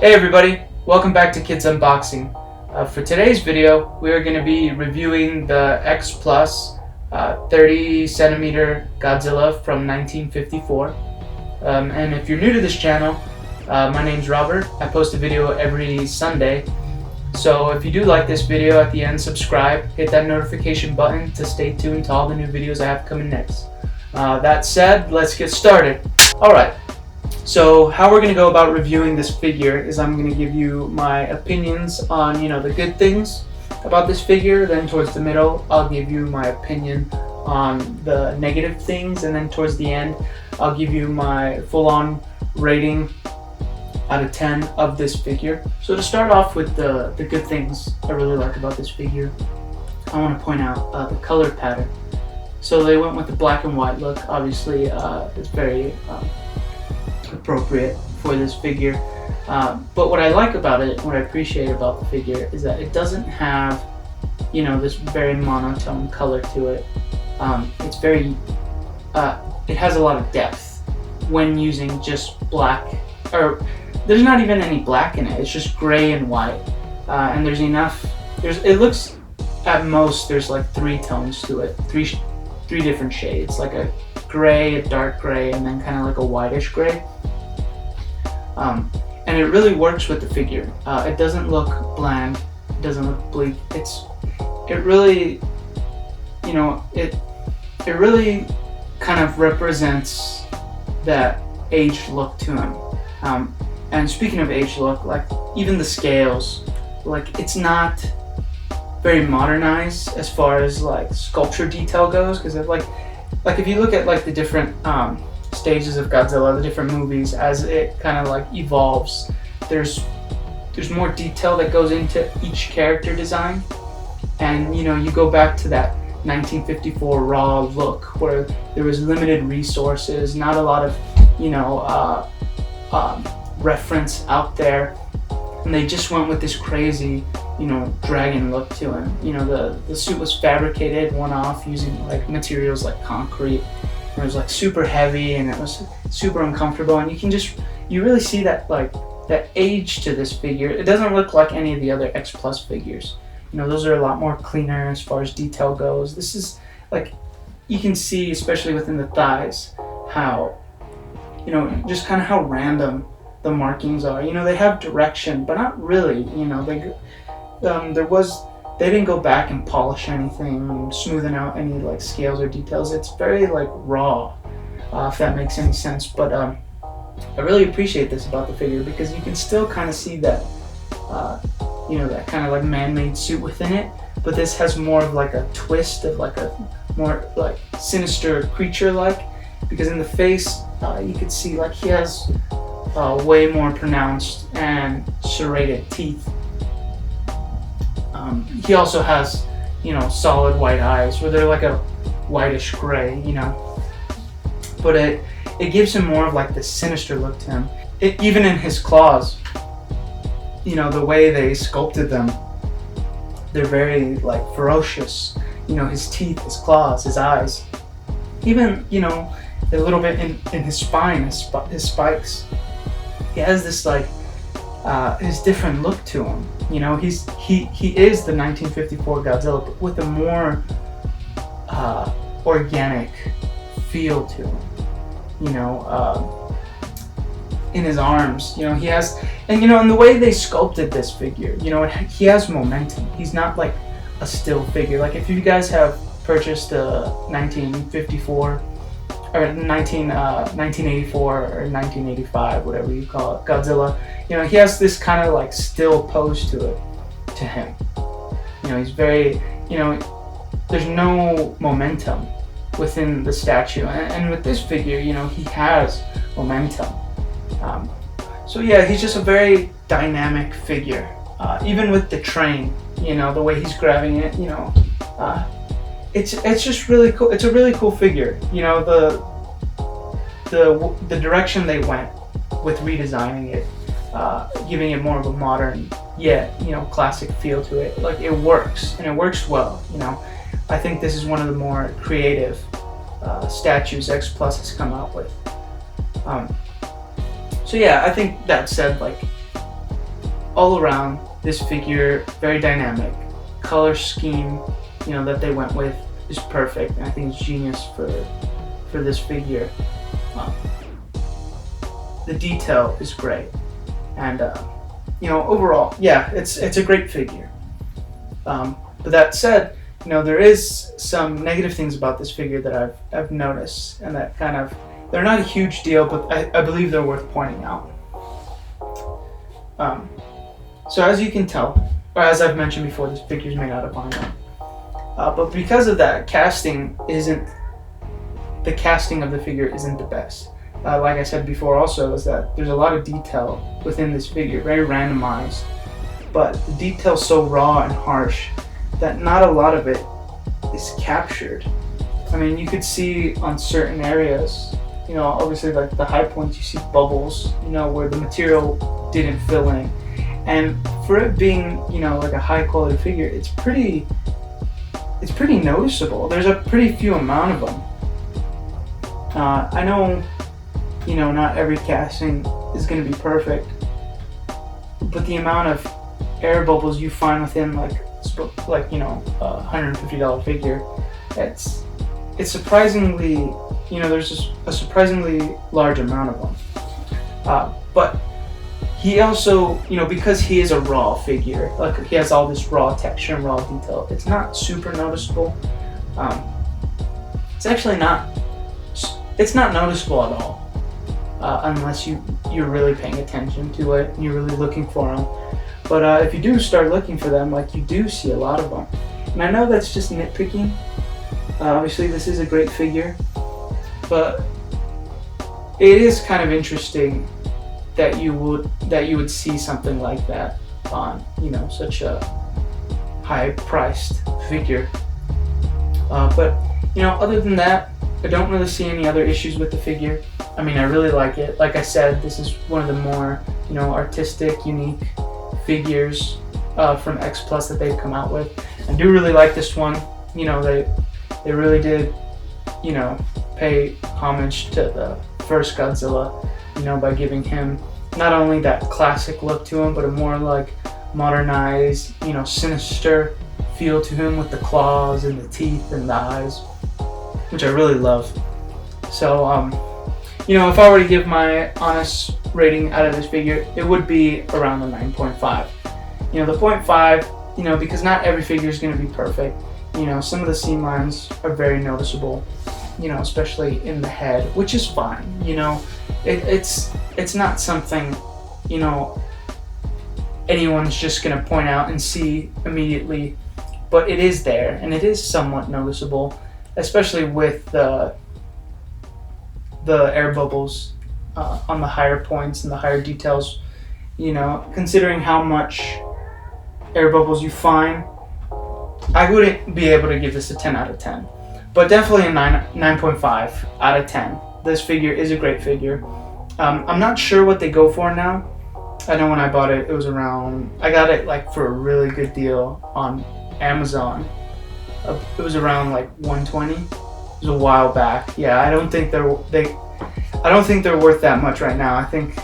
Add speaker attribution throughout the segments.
Speaker 1: Hey everybody, welcome back to Kids Unboxing. For today's video, we are going to be reviewing the X Plus 30 centimeter Godzilla from 1954. And if you're new to this channel, my name's Robert. I post a video every Sunday. So if you do like this video, at the end subscribe, hit that notification button to stay tuned to all the new videos I have coming next. That said, let's get started. Alright. So how we're going to go about reviewing this figure is I'm going to give you my opinions on, the good things about this figure. Then towards the middle, I'll give you my opinion on the negative things. And then towards the end, I'll give you my full-on rating out of 10 of this figure. So to start off with the good things I really like about this figure, I want to point out the color pattern. So they went with the black and white look. Obviously, it's very appropriate for this figure, but what I like about it, what I appreciate about the figure, is that it doesn't have, this very monotone color to it. It's very, it has a lot of depth when using just black, or there's not even any black in it. It's just gray and white, and there's enough. It looks at most there's like 3 tones to it, three different shades, like a gray, a dark gray, and then kind of like a whitish gray. And it really works with the figure. It doesn't look bland. It doesn't look bleak. It really, it really kind of represents that aged look to him. And speaking of aged look, like even the scales, like it's not very modernized as far as like sculpture detail goes, because like if you look at like the different stages of Godzilla, the different movies, as it kind of like evolves, there's more detail that goes into each character design. And you go back to that 1954 raw look where there was limited resources, not a lot of reference out there, and they just went with this crazy dragon look to him. The suit was fabricated one-off using like materials like concrete. It was like super heavy and it was super uncomfortable, and you really see that that age to this figure. It doesn't look like any of the other X Plus figures. Those are a lot more cleaner as far as detail goes. This is like, you can see, especially within the thighs, how just kind of how random the markings are. They have direction, but not really. They didn't go back and polish anything, smoothing out any like scales or details. It's very like raw, if that makes any sense. But I really appreciate this about the figure, because you can still kind of see that, that kind of like man-made suit within it. But this has more of like a twist of like a more like sinister creature-like, because in the face you could see like he has way more pronounced and serrated teeth. He also has, solid white eyes, where they're like a whitish gray, But it gives him more of like this sinister look to him. Even in his claws, the way they sculpted them, they're very like ferocious. His teeth, his claws, his eyes. Even, a little bit in his spine, his spikes. He has this like, his different look to him. He is the 1954 Godzilla, but with a more organic feel to him. In his arms, he has, and in the way they sculpted this figure, he has momentum. He's not like a still figure. Like if you guys have purchased a 1954 or 1984 or 1985, whatever you call it, Godzilla, he has this kind of like still pose to him. He's very, there's no momentum within the statue, and with this figure, he has momentum. So yeah, he's just a very dynamic figure. Even with the train, the way he's grabbing it, it's just really cool. It's a really cool figure. The direction they went with redesigning it, giving it more of a modern yet classic feel to it. Like it works, and it works well. I think this is one of the more creative statues X Plus has come out with. So yeah, I think that said, like all around, this figure, very dynamic. Color scheme, that they went with is perfect, and I think it's genius for this figure. The detail is great, and overall, yeah, it's a great figure. But that said, there is some negative things about this figure that I've noticed, and that they're not a huge deal, but I believe they're worth pointing out. So as you can tell, or as I've mentioned before, this figure's made out of vinyl. But because of that, the casting of the figure isn't the best. Like I said before also, is that there's a lot of detail within this figure, very randomized, but the detail's so raw and harsh that not a lot of it is captured. I mean, you could see on certain areas, obviously like the high points, you see bubbles, where the material didn't fill in. And for it being, like a high quality figure, it's pretty noticeable. There's a pretty few amount of them. I know, not every casting is going to be perfect, but the amount of air bubbles you find within like a $150 figure, it's surprisingly, there's just a surprisingly large amount of them. But he also, because he is a raw figure, like he has all this raw texture and raw detail, it's not super noticeable. It's actually it's not noticeable at all, unless you're really paying attention to it and you're really looking for them. But if you do start looking for them, like, you do see a lot of them. And I know that's just nitpicking. Obviously this is a great figure, but it is kind of interesting that you would see something like that on, such a high-priced figure. But other than that, I don't really see any other issues with the figure. I mean, I really like it. Like I said, this is one of the more, artistic, unique figures from X Plus that they've come out with. I do really like this one. They really did, pay homage to the first Godzilla, by giving him not only that classic look to him, but a more like modernized, sinister feel to him with the claws and the teeth and the eyes, which I really love. So, if I were to give my honest rating out of this figure, it would be around the 9.5. The 0.5, because not every figure is going to be perfect. Some of the seam lines are very noticeable, especially in the head, which is fine. It's not something, anyone's just going to point out and see immediately, but it is there, and it is somewhat noticeable, especially with the air bubbles on the higher points and the higher details. Considering how much air bubbles you find, I wouldn't be able to give this a 10 out of 10, but definitely a 9.5 out of 10. This figure is a great figure. I'm not sure what they go for now. I know when I bought it, it was around, I got it like for a really good deal on Amazon. It was around like $120. It was a while back. Yeah, I don't think they're worth that much right now. I think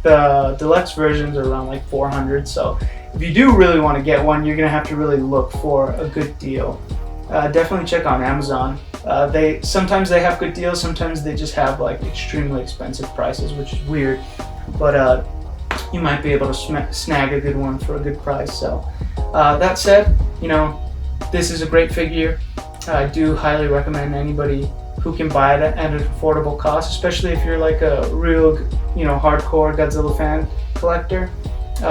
Speaker 1: the deluxe versions are around like $400. So if you do really want to get one, you're gonna have to really look for a good deal. Definitely check on Amazon. Sometimes they have good deals, sometimes they just have like extremely expensive prices, which is weird. But you might be able to snag a good one for a good price. So that said, this is a great figure. I do highly recommend anybody who can buy it at an affordable cost, especially if you're like a real, hardcore Godzilla fan collector.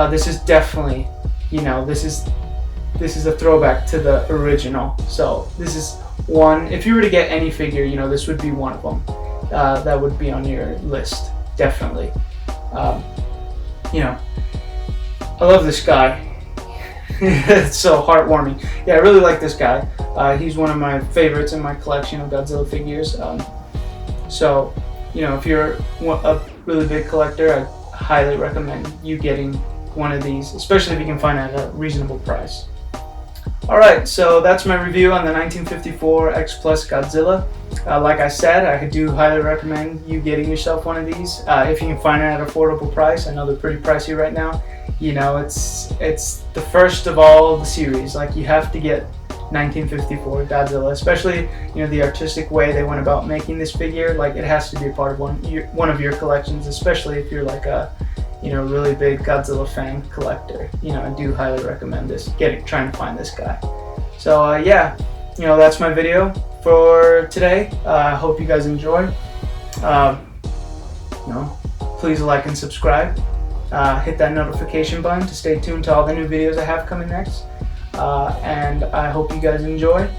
Speaker 1: This is definitely, this is a throwback to the original. So this is one, if you were to get any figure, this would be one of them that would be on your list, definitely. I love this guy. It's so heartwarming. Yeah, I really like this guy. He's one of my favorites in my collection of Godzilla figures. So, if you're a really big collector, I highly recommend you getting one of these, especially if you can find it at a reasonable price. Alright, so that's my review on the 1954 X Plus Godzilla. Like I said, I do highly recommend you getting yourself one of these if you can find it at an affordable price. I know they're pretty pricey right now. You know, it's the first of all the series. Like, you have to get 1954 Godzilla, especially, you know, the artistic way they went about making this figure. Like, it has to be a part of one of your collections, especially if you're like a, you know, really big Godzilla fan collector. You know, I do highly recommend this. Trying to find this guy. So yeah, you know, that's my video for today. I hope you guys enjoy. You know, please like and subscribe. Hit that notification button to stay tuned to all the new videos I have coming next. And I hope you guys enjoy.